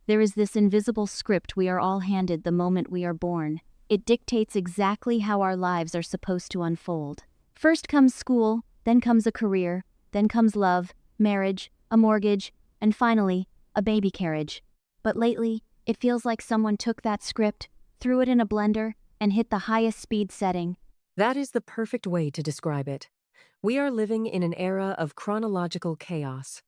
There is this invisible script we are all handed the moment we are born. It dictates exactly how our lives are supposed to unfold. First comes school, then comes a career, then comes love, marriage, a mortgage, and finally, a baby carriage. But lately, it feels like someone took that script, threw it in a blender, and hit the highest speed setting. That is the perfect way to describe it. We are living in an era of chronological chaos.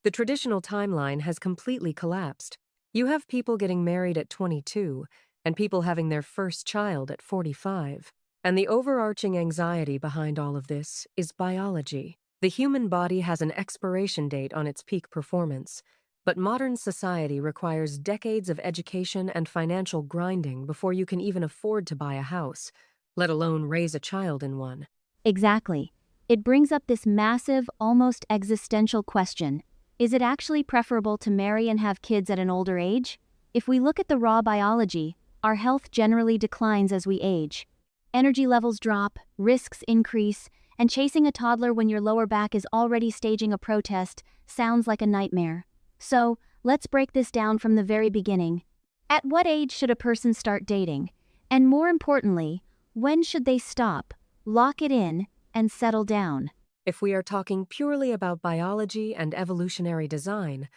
The traditional timeline has completely collapsed. You have people getting married at 22 and people having their first child at 45. And the overarching anxiety behind all of this is biology. The human body has an expiration date on its peak performance, but modern society requires decades of education and financial grinding before you can even afford to buy a house, let alone raise a child in one. Exactly. It brings up this massive, almost existential question. Is it actually preferable to marry and have kids at an older age? If we look at the raw biology, our health generally declines as we age. Energy levels drop, risks increase, and chasing a toddler when your lower back is already staging a protest sounds like a nightmare. So, let's break this down from the very beginning. At what age should a person start dating? And more importantly, when should they stop, lock it in, and settle down? If we are talking purely about biology and evolutionary design,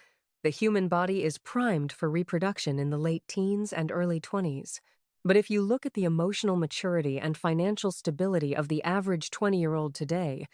the human body is primed for reproduction in the late teens and early 20s. But if you look at the emotional maturity and financial stability of the average 20-year-old today,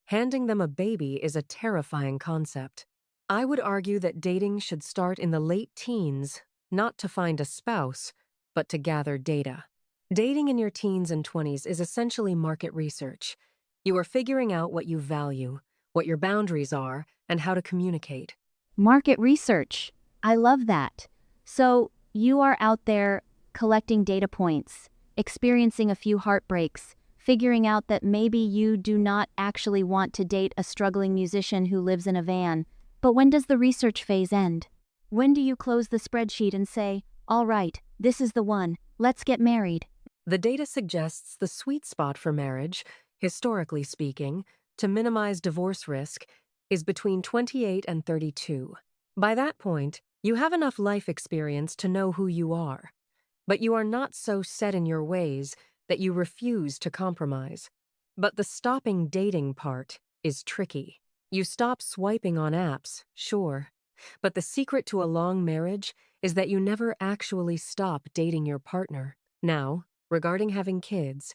handing them a baby is a terrifying concept. I would argue that dating should start in the late teens, not to find a spouse, but to gather data. Dating in your teens and 20s is essentially market research. You are figuring out what you value, what your boundaries are, and how to communicate. Market research. I love that. So, you are out there collecting data points, experiencing a few heartbreaks, figuring out that maybe you do not actually want to date a struggling musician who lives in a van. But when does the research phase end? When do you close the spreadsheet and say, all right, this is the one, let's get married? The data suggests the sweet spot for marriage, historically speaking, to minimize divorce risk, is between 28 and 32. By that point, you have enough life experience to know who you are. But you are not so set in your ways that you refuse to compromise. But the stopping dating part is tricky. You stop swiping on apps, sure. But the secret to a long marriage is that you never actually stop dating your partner. Now, regarding having kids,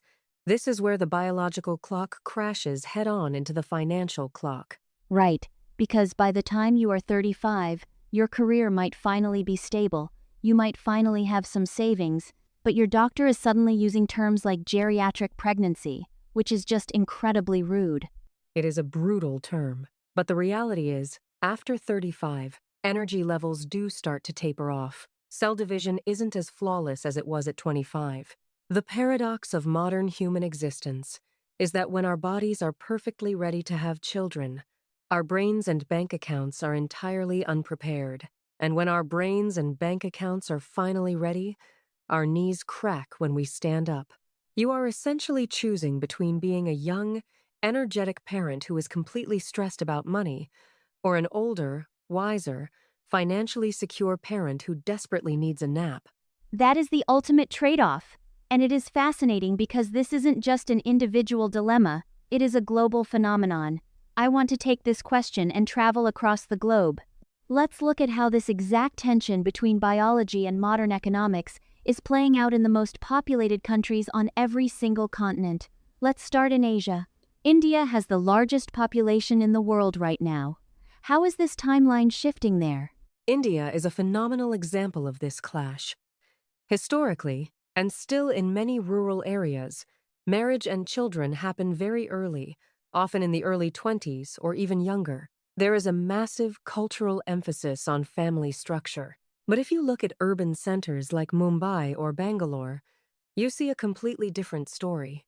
this is where the biological clock crashes head-on into the financial clock. Right, because by the time you are 35, your career might finally be stable, you might finally have some savings, but your doctor is suddenly using terms like geriatric pregnancy, which is just incredibly rude. It is a brutal term, but the reality is, after 35, energy levels do start to taper off. Cell division isn't as flawless as it was at 25. The paradox of modern human existence is that when our bodies are perfectly ready to have children, our brains and bank accounts are entirely unprepared. And when our brains and bank accounts are finally ready, our knees crack when we stand up. You are essentially choosing between being a young, energetic parent who is completely stressed about money, or an older, wiser, financially secure parent who desperately needs a nap. That is the ultimate trade-off. And it is fascinating because this isn't just an individual dilemma, it is a global phenomenon. I want to take this question and travel across the globe. Let's look at how this exact tension between biology and modern economics is playing out in the most populated countries on every single continent. Let's start in Asia. India has the largest population in the world right now. How is this timeline shifting there? India is a phenomenal example of this clash. Historically, and still in many rural areas, marriage and children happen very early, often in the early 20s or even younger. There is a massive cultural emphasis on family structure. But if you look at urban centers like Mumbai or Bangalore, you see a completely different story.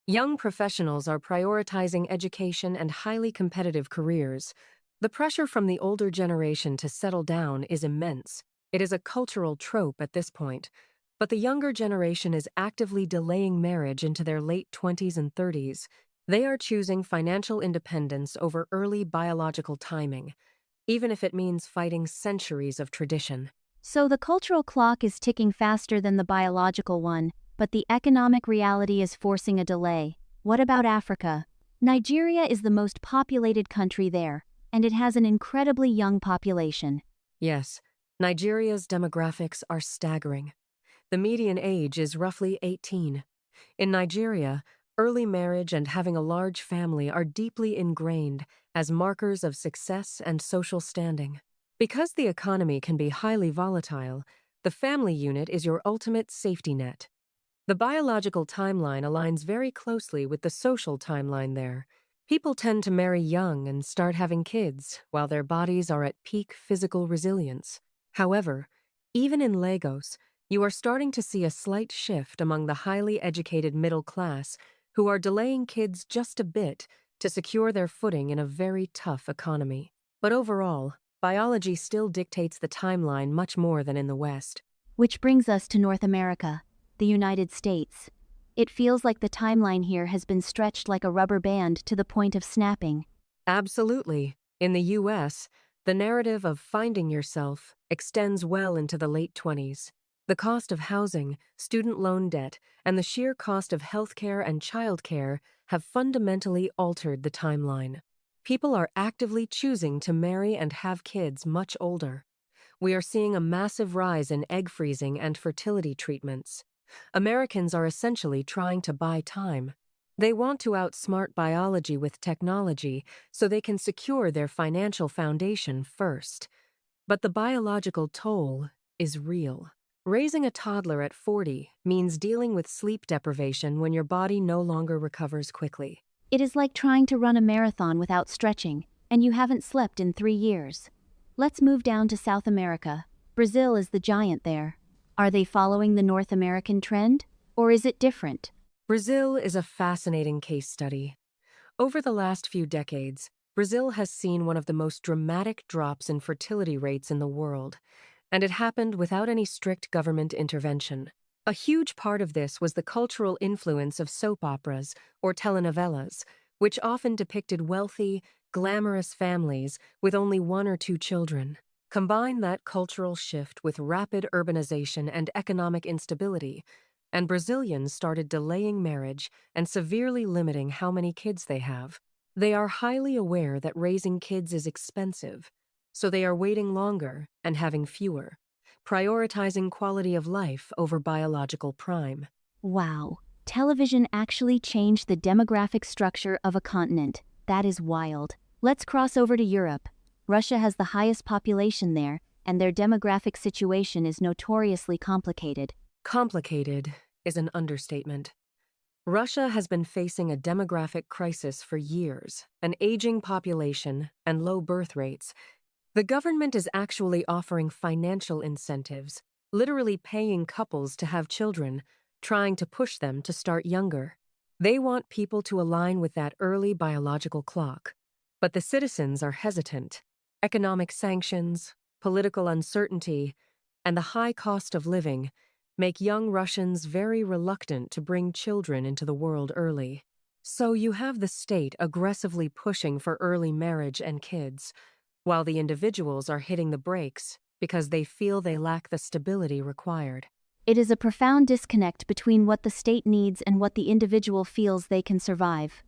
Young professionals are prioritizing education and highly competitive careers. The pressure from the older generation to settle down is immense. It is a cultural trope at this point. But the younger generation is actively delaying marriage into their late 20s and 30s. They are choosing financial independence over early biological timing, even if it means fighting centuries of tradition. So the cultural clock is ticking faster than the biological one, but the economic reality is forcing a delay. What about Africa? Nigeria is the most populated country there, and it has an incredibly young population. Yes, Nigeria's demographics are staggering. The median age is roughly 18. In Nigeria, early marriage and having a large family are deeply ingrained as markers of success and social standing. Because the economy can be highly volatile, the family unit is your ultimate safety net. The biological timeline aligns very closely with the social timeline there. People tend to marry young and start having kids while their bodies are at peak physical resilience. However, even in Lagos, you are starting to see a slight shift among the highly educated middle class who are delaying kids just a bit to secure their footing in a very tough economy. But overall, biology still dictates the timeline much more than in the West. Which brings us to North America, the United States. It feels like the timeline here has been stretched like a rubber band to the point of snapping. Absolutely. In the US, the narrative of finding yourself extends well into the late 20s. The cost of housing, student loan debt, and the sheer cost of healthcare and childcare have fundamentally altered the timeline. People are actively choosing to marry and have kids much older. We are seeing a massive rise in egg freezing and fertility treatments. Americans are essentially trying to buy time. They want to outsmart biology with technology so they can secure their financial foundation first. But the biological toll is real. Raising a toddler at 40 means dealing with sleep deprivation when your body no longer recovers quickly. It is like trying to run a marathon without stretching, and you haven't slept in 3 years. Let's move down to South America. Brazil is the giant there. Are they following the North American trend? Or is it different? Brazil is a fascinating case study. Over the last few decades, Brazil has seen one of the most dramatic drops in fertility rates in the world, and it happened without any strict government intervention. A huge part of this was the cultural influence of soap operas, or telenovelas, which often depicted wealthy, glamorous families with only one or two children. Combine that cultural shift with rapid urbanization and economic instability, and Brazilians started delaying marriage and severely limiting how many kids they have. They are highly aware that raising kids is expensive, so they are waiting longer and having fewer, prioritizing quality of life over biological prime. Wow, television actually changed the demographic structure of a continent. That is wild. Let's cross over to Europe. Russia has the highest population there, and their demographic situation is notoriously complicated. Complicated is an understatement. Russia has been facing a demographic crisis for years, an aging population, and low birth rates. The government is actually offering financial incentives, literally paying couples to have children, trying to push them to start younger. They want people to align with that early biological clock. But the citizens are hesitant. Economic sanctions, political uncertainty, and the high cost of living make young Russians very reluctant to bring children into the world early. So you have the state aggressively pushing for early marriage and kids, while the individuals are hitting the brakes because they feel they lack the stability required. It is a profound disconnect between what the state needs and what the individual feels they can survive.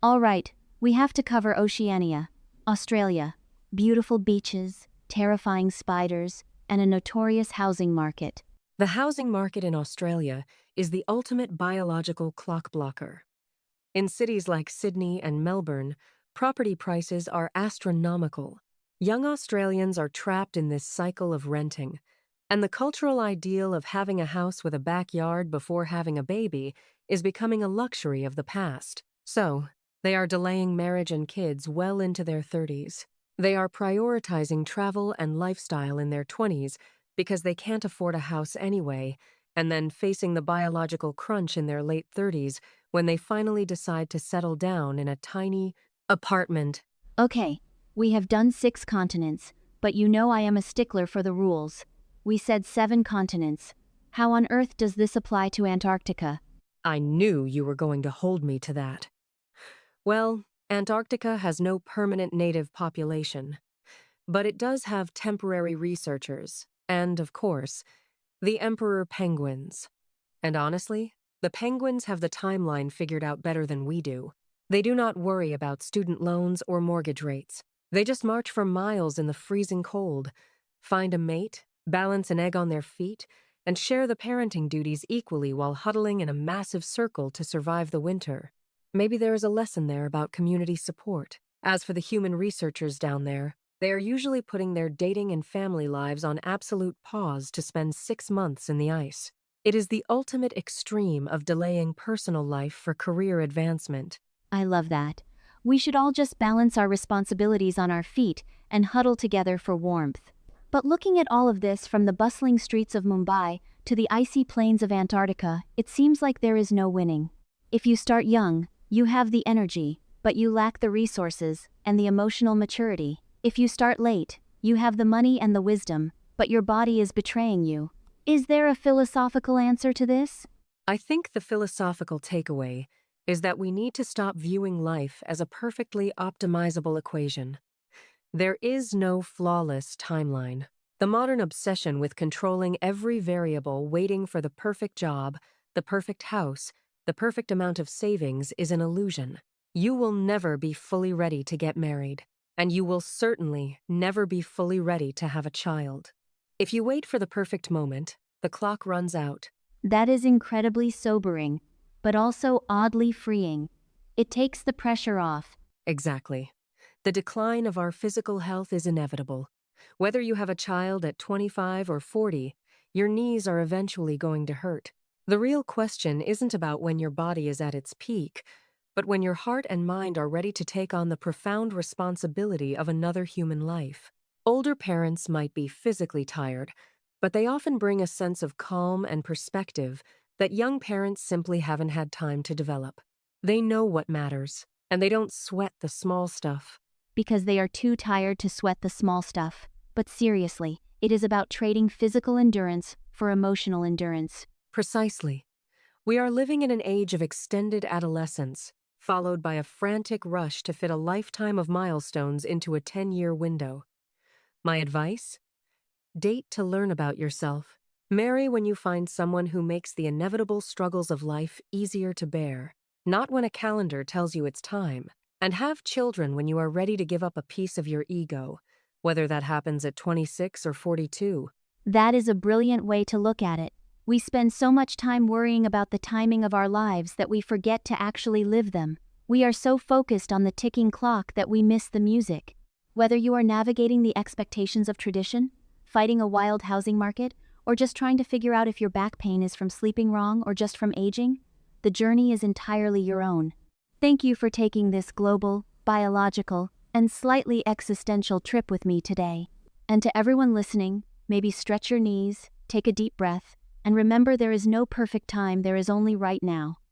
All right, we have to cover Oceania, Australia. Beautiful beaches, terrifying spiders, and a notorious housing market. The housing market in Australia is the ultimate biological clock blocker. In cities like Sydney and Melbourne, property prices are astronomical. Young Australians are trapped in this cycle of renting, and the cultural ideal of having a house with a backyard before having a baby is becoming a luxury of the past. So, they are delaying marriage and kids well into their 30s. They are prioritizing travel and lifestyle in their 20s because they can't afford a house anyway, and then facing the biological crunch in their late 30s when they finally decide to settle down in a tiny apartment. Okay, we have done 6 continents, but you know I am a stickler for the rules. We said 7 continents. How on earth does this apply to Antarctica? I knew you were going to hold me to that. Well, Antarctica has no permanent native population, but it does have temporary researchers, And, of course, the emperor penguins. And honestly, the penguins have the timeline figured out better than we do. They do not worry about student loans or mortgage rates. They just march for miles in the freezing cold, find a mate, balance an egg on their feet, and share the parenting duties equally while huddling in a massive circle to survive the winter. Maybe there is a lesson there about community support. As for the human researchers down there, they are usually putting their dating and family lives on absolute pause to spend 6 months in the ice. It is the ultimate extreme of delaying personal life for career advancement. I love that. We should all just balance our responsibilities on our feet and huddle together for warmth. But looking at all of this from the bustling streets of Mumbai to the icy plains of Antarctica, it seems like there is no winning. If you start young, you have the energy, but you lack the resources and the emotional maturity. If you start late, you have the money and the wisdom, but your body is betraying you. Is there a philosophical answer to this? I think the philosophical takeaway is that we need to stop viewing life as a perfectly optimizable equation. There is no flawless timeline. The modern obsession with controlling every variable, waiting for the perfect job, the perfect house, the perfect amount of savings is an illusion. You will never be fully ready to get married, and you will certainly never be fully ready to have a child. If you wait for the perfect moment, the clock runs out. That is incredibly sobering, but also oddly freeing. It takes the pressure off. Exactly. The decline of our physical health is inevitable. Whether you have a child at 25 or 40, your knees are eventually going to hurt. The real question isn't about when your body is at its peak, but when your heart and mind are ready to take on the profound responsibility of another human life. Older parents might be physically tired, but they often bring a sense of calm and perspective that young parents simply haven't had time to develop. They know what matters, and they don't sweat the small stuff. Because they are too tired to sweat the small stuff. But seriously, it is about trading physical endurance for emotional endurance. Precisely. We are living in an age of extended adolescence, followed by a frantic rush to fit a lifetime of milestones into a 10-year window. My advice? Date to learn about yourself. Marry when you find someone who makes the inevitable struggles of life easier to bear, not when a calendar tells you it's time. And have children when you are ready to give up a piece of your ego, whether that happens at 26 or 42. That is a brilliant way to look at it. We spend so much time worrying about the timing of our lives that we forget to actually live them. We are so focused on the ticking clock that we miss the music. Whether you are navigating the expectations of tradition, fighting a wild housing market, or just trying to figure out if your back pain is from sleeping wrong or just from aging, the journey is entirely your own. Thank you for taking this global, biological, and slightly existential trip with me today. And to everyone listening, maybe stretch your knees, take a deep breath, and remember there is no perfect time, there is only right now.